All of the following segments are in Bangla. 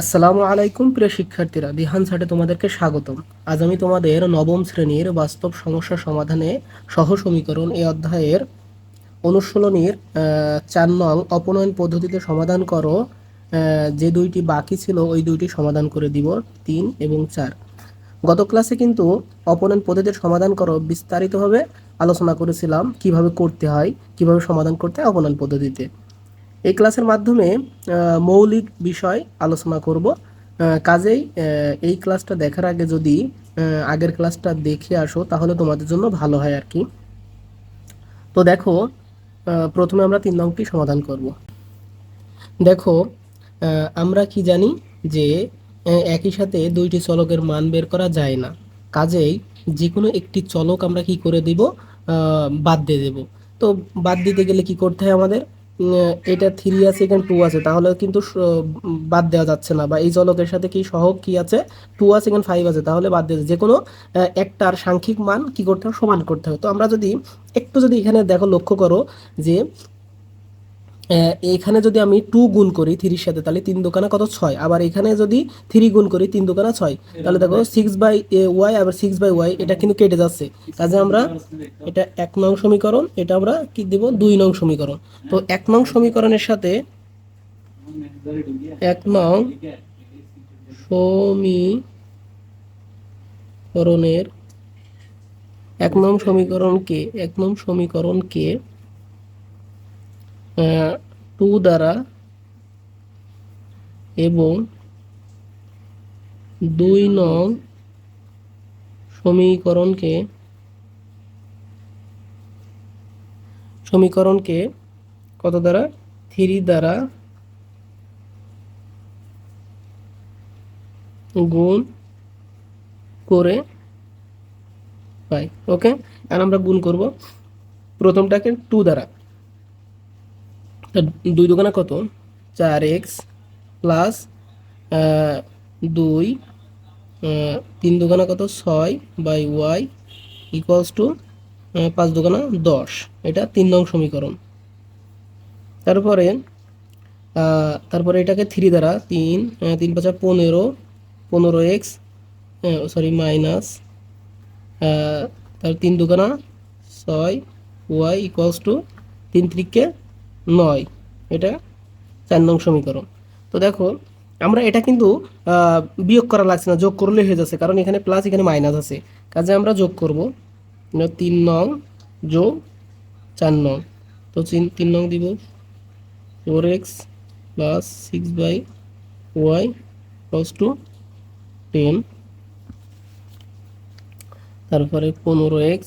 আসসালামু আলাইকুম প্রিয় শিক্ষার্থীরা, দিহান স্যারে তোমাদেরকে স্বাগতম। আজ আমি তোমাদের নবম শ্রেণীর বাস্তব সমস্যা সমাধানে সহ সমীকরণ এই অধ্যায়ের অনুশীলনীর 4 নং অপনয়ন পদ্ধতিতে সমাধান করো যে দুইটি বাকি ছিল ওই দুইটি সমাধান করে দিব, 3 এবং 4। গত ক্লাসে কিন্তু অপনয়ন পদ্ধতির সমাধান করো বিস্তারিতভাবে আলোচনা করেছিলাম, কিভাবে করতে হয়, কিভাবে সমাধান করতে হয় অপনয়ন পদ্ধতিতে। এই ক্লাসের মাধ্যমে মৌলিক বিষয় আলোচনা করব। কাজেই এই ক্লাসটা দেখার আগে যদি আগের ক্লাসটা দেখে আসো তাহলে তোমাদের জন্য ভালো হয় আর কি। তো দেখো, প্রথমে আমরা 3 নংটি সমাধান করব। দেখো, আমরা কি জানি যে একই সাথে দুইটি চলকের মান বের করা যায় না। কাজেই যে কোনো একটি চলক আমরা কি করে দিব, বাদ দিয়ে দেব। তো বাদ দিতে গেলে কি করতে হয় আমাদের, এটা 3 আছে এখানে 2 আছে, তাহলে কিন্তু বাদ দেওয়া যাচ্ছে না। বা এই চলকের সাথে কি সহগ কি আছে, 2 আছে এখানে 5 আছে, তাহলে বাদ দিয়ে যে কোনো একটার সাংখ্যিক মান কি করতে হবে, সমান করতে হবে। তো আমরা যদি একটু যদি এখানে দেখো, লক্ষ্য করো যে এখানে যদি আমি 2 গুণ করি 3 সাথে, তাহলে 3 দুগুণে কত, 6। আবার এখানে যদি 3 গুণ করি 3 দুগুণে 6, তাহলে দেখো 6/y আবার 6/y এটা কিন্তু কেটে যাচ্ছে। কাজে আমরা এটা 1 নং সমীকরণ, এটা আমরা কি দিব, 2 নং সমীকরণ। তো 1 নং সমীকরণের সাথে 1 নং সমীকরণের 1 নং সমীকরণকে 2 দ্বারা এবং 2 নং সমীকরণকে কত দ্বারা, 3 দ্বারা গুণ করে পাই। ওকে, আর আমরা গুণ করব প্রথমটাকে 2 দ্বারা। 2 দুগুণে কত, 4x প্লাস 2, 3 দুগুণে কত, 6/y ইকুয়ালস টু 5 দুগুণে 10। এটা 3 নং সমীকরণ। তারপরে এটাকে 3 দ্বারা, 3 3 5 15, 15x সরি মাইনাস, তার 3 দুগুণা 6y ইকুয়ালস টু 3 3 9। এটা 4 নং সমীকরণ। তো দেখো, আমরা এটা কিন্তু বিয়োগ করা লাগছে না, যোগ করলে হয়ে যাচ্ছে, কারণ এখানে প্লাস এখানে মাইনাস আছে। কাজে আমরা যোগ করব 3 নং যোগ 4 নং। তো 3 নং দিব 4x plus 6/y equals to 10। তারপরে 15x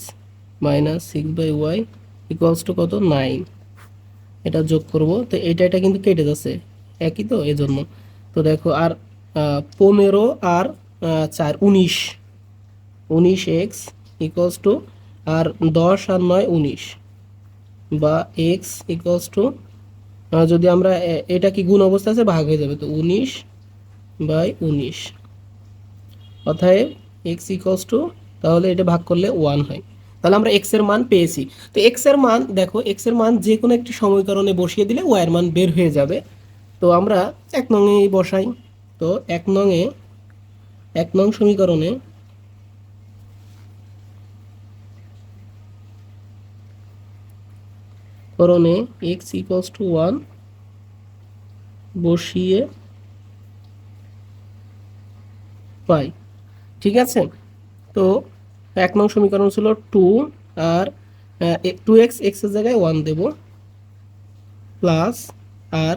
minus 6/y equals to কত, 9। এটা যোগ করব, তো এটা কিন্তু কেটে যাচ্ছে, একই তো এজন্য। তো দেখো, আর 15 আর 4 19x ইকুয়ালস টু, আর 10 আর 9 19, বা x ইকুয়ালস টু, যদি আমরা এটা কি গুণ অবস্থা আছে, ভাগ হয়ে যাবে, তো 19/19। অতএব এক্স ইকুয়ালস টু, তাহলে এটা ভাগ করলে 1 হয়। তাহলে আমরা এক্স এর মান পেয়েছি। তো এক্স এর মান দেখো, এক্স এর মান যে কোনো একটি সমীকরণে বসিয়ে দিলে ওয়াই এর মান বের হয়ে যাবে। তো আমরা 1 নং বসাই। তো 1 নং সমীকরণে এক্স ইকুয়ালস টু 1 বসিয়ে পাই। ঠিক আছে। তো 1 নং সমীকরণ ছিল 2, আর 2x, এক্সের জায়গায় 1 দেব, প্লাস আর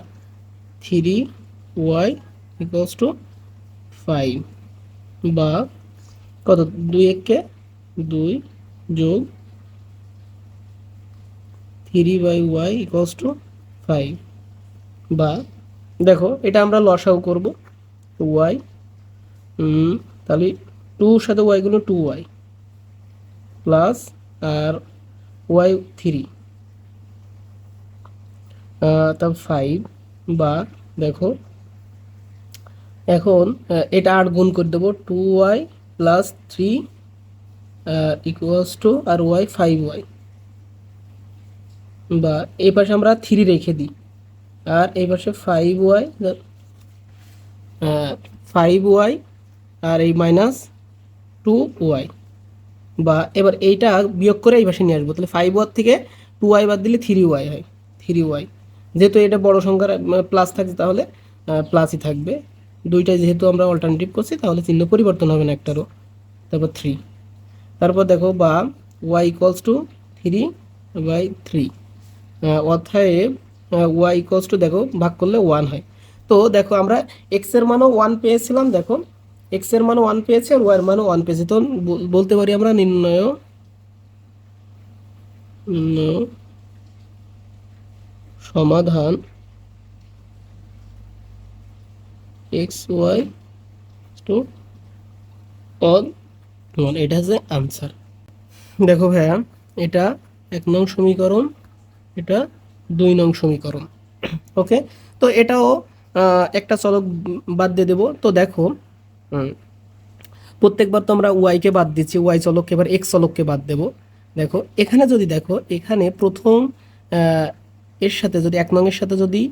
3y ইকুয়ালস টু 5, বা কত, 2 2 যোগ 3/y ইকুয়ালস টু 5, বা দেখো এটা আমরা লসাও করব, y তাহলে 2 সাথে y গুলো 2y প্লাস আর y 3, তারপর 5, বা দেখো এখন এটা 8 গুণ করে দেবো, 2y প্লাস 3 ইকুয়ালস টু, আর y 5y, বা এই পাশে আমরা 3 রেখে দিই, আর এই পাশে 5y 5y আর এই -2y, বা এবার এইটা বিয়োগ করে এই পাশে নিয়ে আসবো, তাহলে 5y থেকে 2y বাদ দিলে 3y হয়, 3y। যেহেতু এটা বড় সংখ্যার প্লাস থাকছে তাহলে প্লাসই থাকবে, দুইটাই যেহেতু আমরা অল্টারনেটিভ করছি তাহলে চিহ্ন পরিবর্তন হবে না একটারও। তারপর 3, তারপর দেখো বা y ইকুয়ালস টু 3/3, অতএব y ইকুয়ালস টু দেখো ভাগ করলে 1 হয়। তো দেখো আমরা এক্স এর মানও 1 পেয়েছিলাম, দেখো এক্স এর মানও 1 পেয়েছি আর ওয়াই এর মানও 1 পেয়েছি, তো বলতে পারি আমরা নির্ণয় সমাধান এক্স ওয়াই টু অন 1, এটা হচ্ছে আনসার। দেখো ভাইয়া, এটা 1 নং সমীকরণ, এটা 2 নং সমীকরণ। ওকে, তো এটাও একটা চলক বাদ দিয়ে দেবো। তো দেখো প্রত্যেকবার তো আমরা ওয়াইকে বাদ দিচ্ছি, ওয়াই চলককে, এবার এক্স চলককে বাদ দেবো। দেখো এখানে যদি দেখো, এখানে প্রথম এর সাথে যদি 1 নং এর সাথে যদি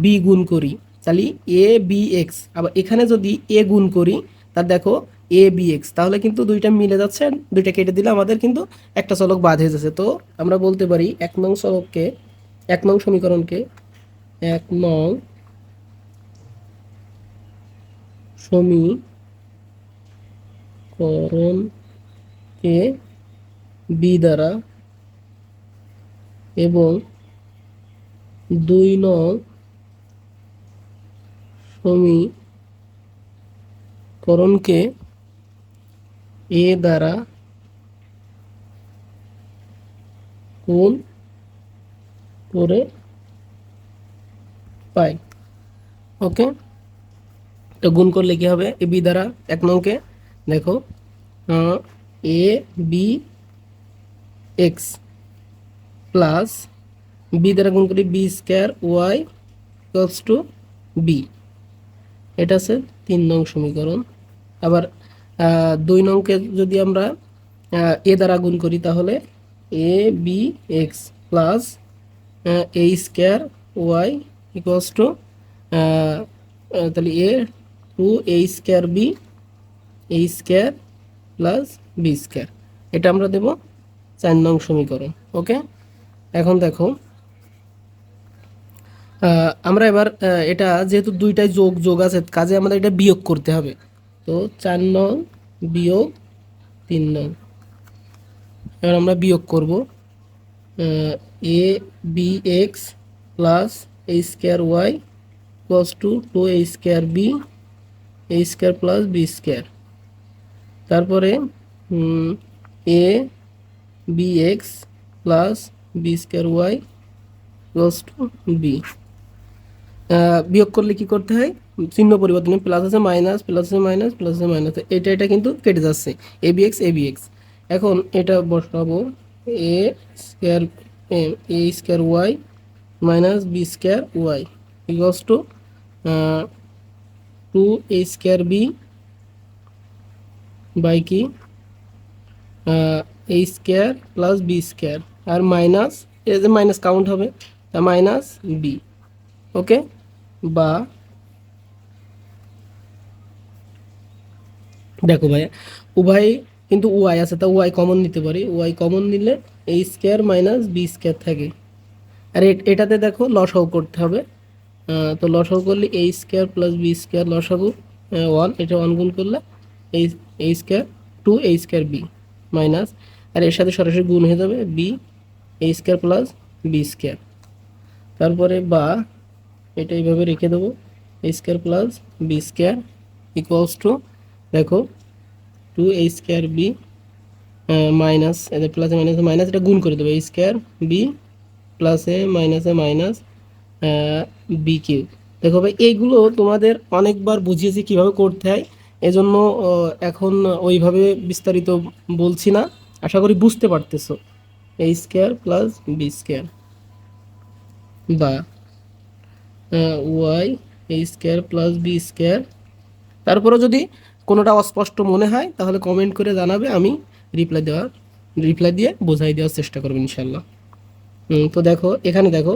বি গুণ করি তাহলে এ বি এক্স, আবার এখানে যদি এ গুণ করি তার দেখো এ বি এক্স, তাহলে কিন্তু দুইটা মিলে যাচ্ছে, দুইটা কেটে দিলে আমাদের কিন্তু একটা চলক বাদ হয়ে যাচ্ছে। তো আমরা বলতে পারি 1 নং চলককে, 1 নং সমীকরণকে, 1 নং সমীকরণকে বি দ্বারা এবং 2 নং সমীকরণকে এ দ্বারা গুণ করে পাই। ওকে, তো গুণ করলে কি হবে, এ বি দ্বারা 1 নংকে দেখো a b x plus b দ্বারা গুণ করি b square y equals to b, এটা আছে 3 নং সমীকরণ। আবার 2 নংকে যদি আমরা এ দ্বারা গুণ করি তাহলে a b x plus a square y equals to, তাহলে a two a square b, a square plus b square, এটা আমরা দেব 4 নং সমীকরণ। ওকে, এখন দেখো আমরা এবার এটা যেহেতু দুইটাই যোগ যোগ আছে, কাজে আমাদের এটা বিয়োগ করতে হবে। তো 4 নং বিয়োগ 3 নং, এবার আমরা বিয়োগ করব a b x plus a square y equals to 2 a square b, a square plus b square, তারপরে a b x plus b square y equals to b. বিয়োগ করলে কি করতে হয়, চিহ্ন পরিবর্তন, প্লাস আছে মাইনাস, প্লাস আছে মাইনাস, প্লাস আছে মাইনাস, এটা কিন্তু কেটে যাচ্ছে, a b x a b x. এখন এটা বসাবো a square a square y minus b square y equals to 2 a square b by কি a square plus b square, আর মাইনাস এ যে মাইনাস কাউন্ট হবে তা মাইনাস বি। ওকে, বা দেখো ভাইয়া উভয় কিন্তু ওয়াই আছে, তা ওয়াই কমন নিতে পারি, ওয়াই কমন নিলে এ স্কোয়ার মাইনাস বি স্কোয়ার থাকে, আর এটাতে দেখো লসাগু করতে হবে। তো লসাগু করলে a square plus b square লসাগু 1, এটা 1 গুণ করলে a square 2 a square b minus, আর এর সাথে সরাসরি গুণ হয়ে যাবে b a square plus b square, তারপরে বা এটা এইভাবে রেখে দেবো a square plus b square equals to দেখো 2 এ স্কোয়ার বি মাইনাস, এদের প্লাসে মাইনাসে মাইনাস, এটা গুণ করে দেবো এ স্কোয়ার বি প্লাসে মাইনাসে মাইনাস বি কিউ। দেখো ভাই এইগুলো তোমাদের অনেকবার বুঝিয়েছি কিভাবে করতে হয়, এজন্য এখন ওইভাবে বিস্তারিত বলছি না, আশা করি বুঝতে পারতেছো। এ স্কোয়ার প্লাস বি স্কোয়ার বা Y A square plus b square, তারপরে যদি কোনোটা অস্পষ্ট মনে হয় তাহলে কমেন্ট করে জানাবে, আমি রিপ্লাই দিয়ে বোঝাই দেওয়ার চেষ্টা করবো ইনশাল্লাহ। তো দেখো এখানে দেখো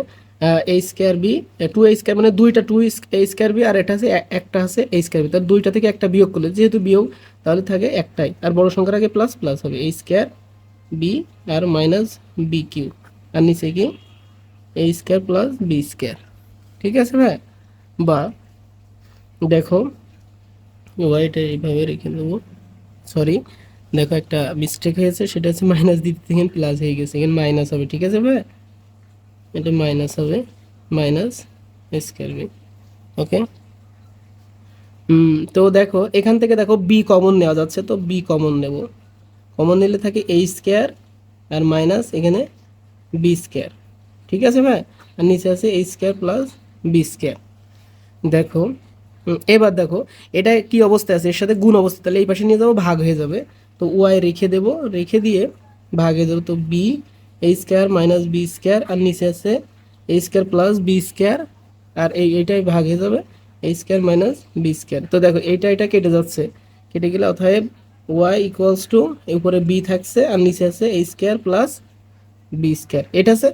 এ square B, two a square মানে দুইটা টু এ স্কোয়ার বি, আর এটা আছে একটা আছে এ স্কোয়ার বি, তার দুইটা থেকে একটা বিয়োগ করলে যেহেতু বিয়োগ তাহলে থাকে একটাই, আর বড় সংখ্যার আগে প্লাস প্লাস হবে এ স্কোয়ার বি আর মাইনাস বি কিউ, আর নিচে কি a square plus b square. ঠিক আছে ভাই? বা দেখো ওয়াইটা এইভাবে রেখে দেবো, সরি দেখো একটা মিস্টেক হয়েছে, সেটা হচ্ছে মাইনাস দিতে থেকে প্লাস হয়ে গেছে, এখানে মাইনাস হবে। ঠিক আছে ভাই? এটা মাইনাস হবে, মাইনাস স্কোয়ার বি। ওকে। তো দেখো এখান থেকে দেখো বি কমন নেওয়া যাচ্ছে, তো বি কমন নেব। কমন নিলে থাকে এ স্কোয়ার আর মাইনাস এখানে বি স্কোয়ার। ঠিক আছে ভাই? আর নিচে আছে এ স্কোয়ার প্লাস বি স্কোয়ার। দেখো এবার দেখো এটা কি অবস্থায় আছে, এর সাথে গুণ অবস্থা, তাহলে এই পাশে নিয়ে যাবো, ভাগ হয়ে যাবে। তো ওয়াই রেখে দেবো, রেখে দিয়ে ভাগ হয়ে যাবে, তো B a square minus b square, আর নিচে আছে এ স্কোয়ার প্লাস বি স্কোয়ার, আর এইটাই ভাগ হয়ে যাবে এ স্কোয়ার মাইনাস বি স্কোয়ার। তো দেখো এটা কেটে যাচ্ছে, কেটে গেলে অতএব ওয়াই ইকুয়ালস টু উপরে বি থাকছে আর নিচে আছে এ স্কোয়ার প্লাস বি স্কোয়ার। এটা হচ্ছে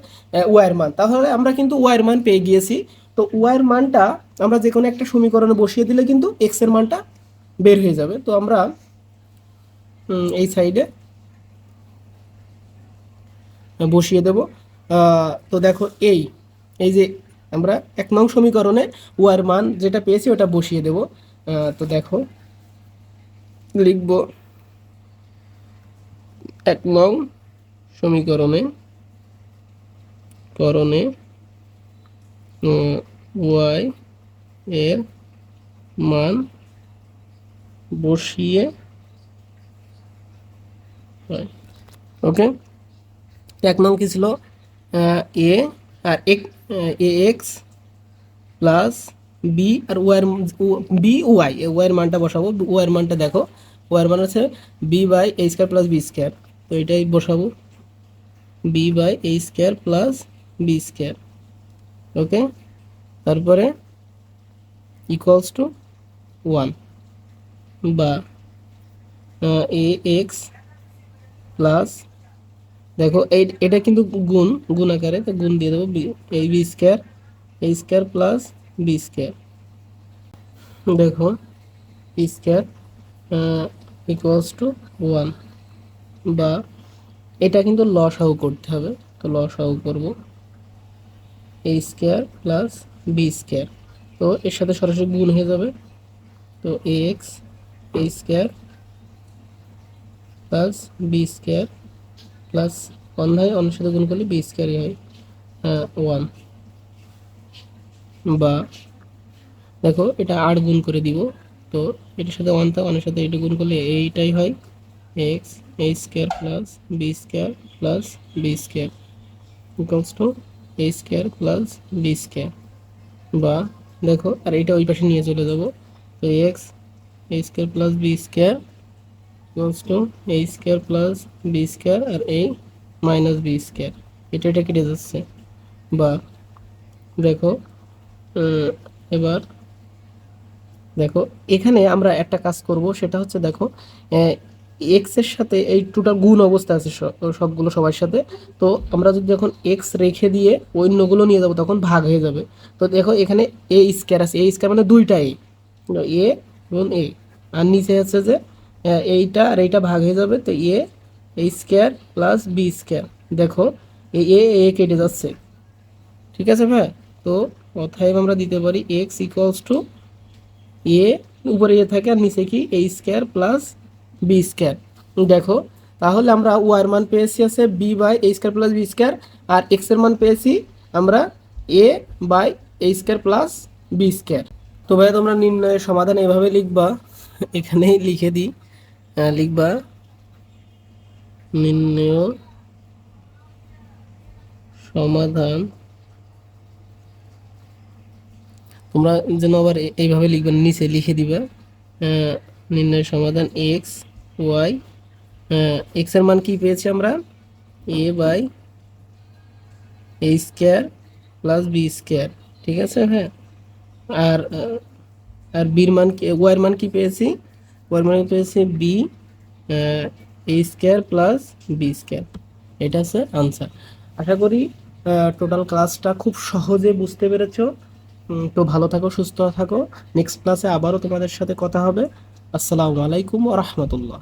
ওয়াইয়ের মান। তাহলে আমরা কিন্তু ওয়াইয়ের মান পেয়ে গিয়েছি। তো ওয়াইয়ের মানটা আমরা যে কোনো একটা সমীকরণে বসিয়ে দিলে কিন্তু এক্স এর মানটা বের হয়ে যাবে। তো আমরা এই সাইডে বসিয়ে দেব। তো দেখো এই যে আমরা 1 নং সমীকরণে ওয়াইয়ের মান যেটা পেয়েছি ওটা বসিয়ে দেব। তো দেখো লিখব 1 নং সমীকরণে ওয়াই এর মান বসিয়ে হয়। ওকে। 1 নং কি ছিল? এ আর এ এক্স প্লাস বি আর ওয়ার বি ওয়াই, ওয়াইয়ের মানটা বসাবো। ওয়াইয়ের মানটা দেখো, ওয়াইয়ের মান আছে b by a square plus b square, তো এটাই বসাবো b by a square plus b square. Okay. তারপরে ইকুয়ালস টু 1, বা এ এক্স প্লাস, দেখো এটা কিন্তু গুণ আকারে, তো গুণ দিয়ে দেবো এই B square a square plus b square. দেখো বি স্কোয়ার ইকুয়ালস টু 1, বা এটা কিন্তু লসাগু করতে হবে, তো লসাগু করব a square plus b square, তো এর সাথে সরাসরি গুণ হয়ে যাবে, তো a x a square plus b square plus 1 হয়, অন্যের সাথে গুণ করলে বি স্কোয়ারই হয় 1, বা দেখো এটা 8 গুণ করে দিব, তো এটার সাথে 1 থাকে, অন্যের সাথে এটা গুণ করলে এইটাই হয় x a square plus b square plus b square equals to a square plus b square. বা দেখো আর এটা ওই পাশে নিয়ে চলে যাব, তো x a square plus b square equals to a square plus b square, আর এই মাইনাস বি স্কোয়ার, এটা কেটে যাচ্ছে। বা দেখো এবার দেখো এখানে আমরা একটা কাজ করব, সেটা হচ্ছে দেখো এক্স এর সাথে এই টোটাল গুণ অবস্থা আছে সবগুলো সবার সাথে, তো আমরা যদি যখন এক্স রেখে দিয়ে অন্যগুলো নিয়ে যাব তখন ভাগ হয়ে যাবে। তো দেখো এখানে এ স্কোয়ার আছে, এ স্কোয়ার মানে দুইটা এ এবং এ, আর নিচে আছে যে এইটা আর এইটা ভাগ হয়ে যাবে, তো এ স্কোয়ার প্লাস বি স্কোয়ার। দেখো এ কেটে যাচ্ছে। ঠিক আছে ভাই? তো অতএব আমরা দিতে পারি এক্স ইকুয়ালস টু এ, উপরে এ থাকে আর নিচে কি a square plus b square. দেখো তাহলে আমরা ওয়ার মান পেয়েছি আছে b by a square plus b square, আর এক্স এর মান পেয়েছি আমরা a by a square plus b square. তো ভাই তোমরা নির্ণয়ের সমাধান এভাবে লিখবা, এখানেই লিখে দিই, লিখবা নির্ণয় সমাধান, তোমরা যেন আবার এইভাবে লিখবে, নিচে লিখে দিবা নির্ণয় সমাধান এক্স ওয়াই, এক্স এর মান কি পেয়েছি আমরা a by a square plus b square. ঠিক আছে? হ্যাঁ। আর আর বির মান কি, ওয়াইয়ের মান কি পেয়েছি, ওয়াইয়ের মান পেয়েছি B a square plus b square. এটা হচ্ছে আনসার। আশা করি টোটাল ক্লাসটা খুব সহজে বুঝতে পেরেছো। তো ভালো থাকো, সুস্থ থাকো। নেক্সট ক্লাসে আবারও তোমাদের সাথে কথা হবে। আসসালামু আলাইকুম ওয়া রাহমাতুল্লাহ।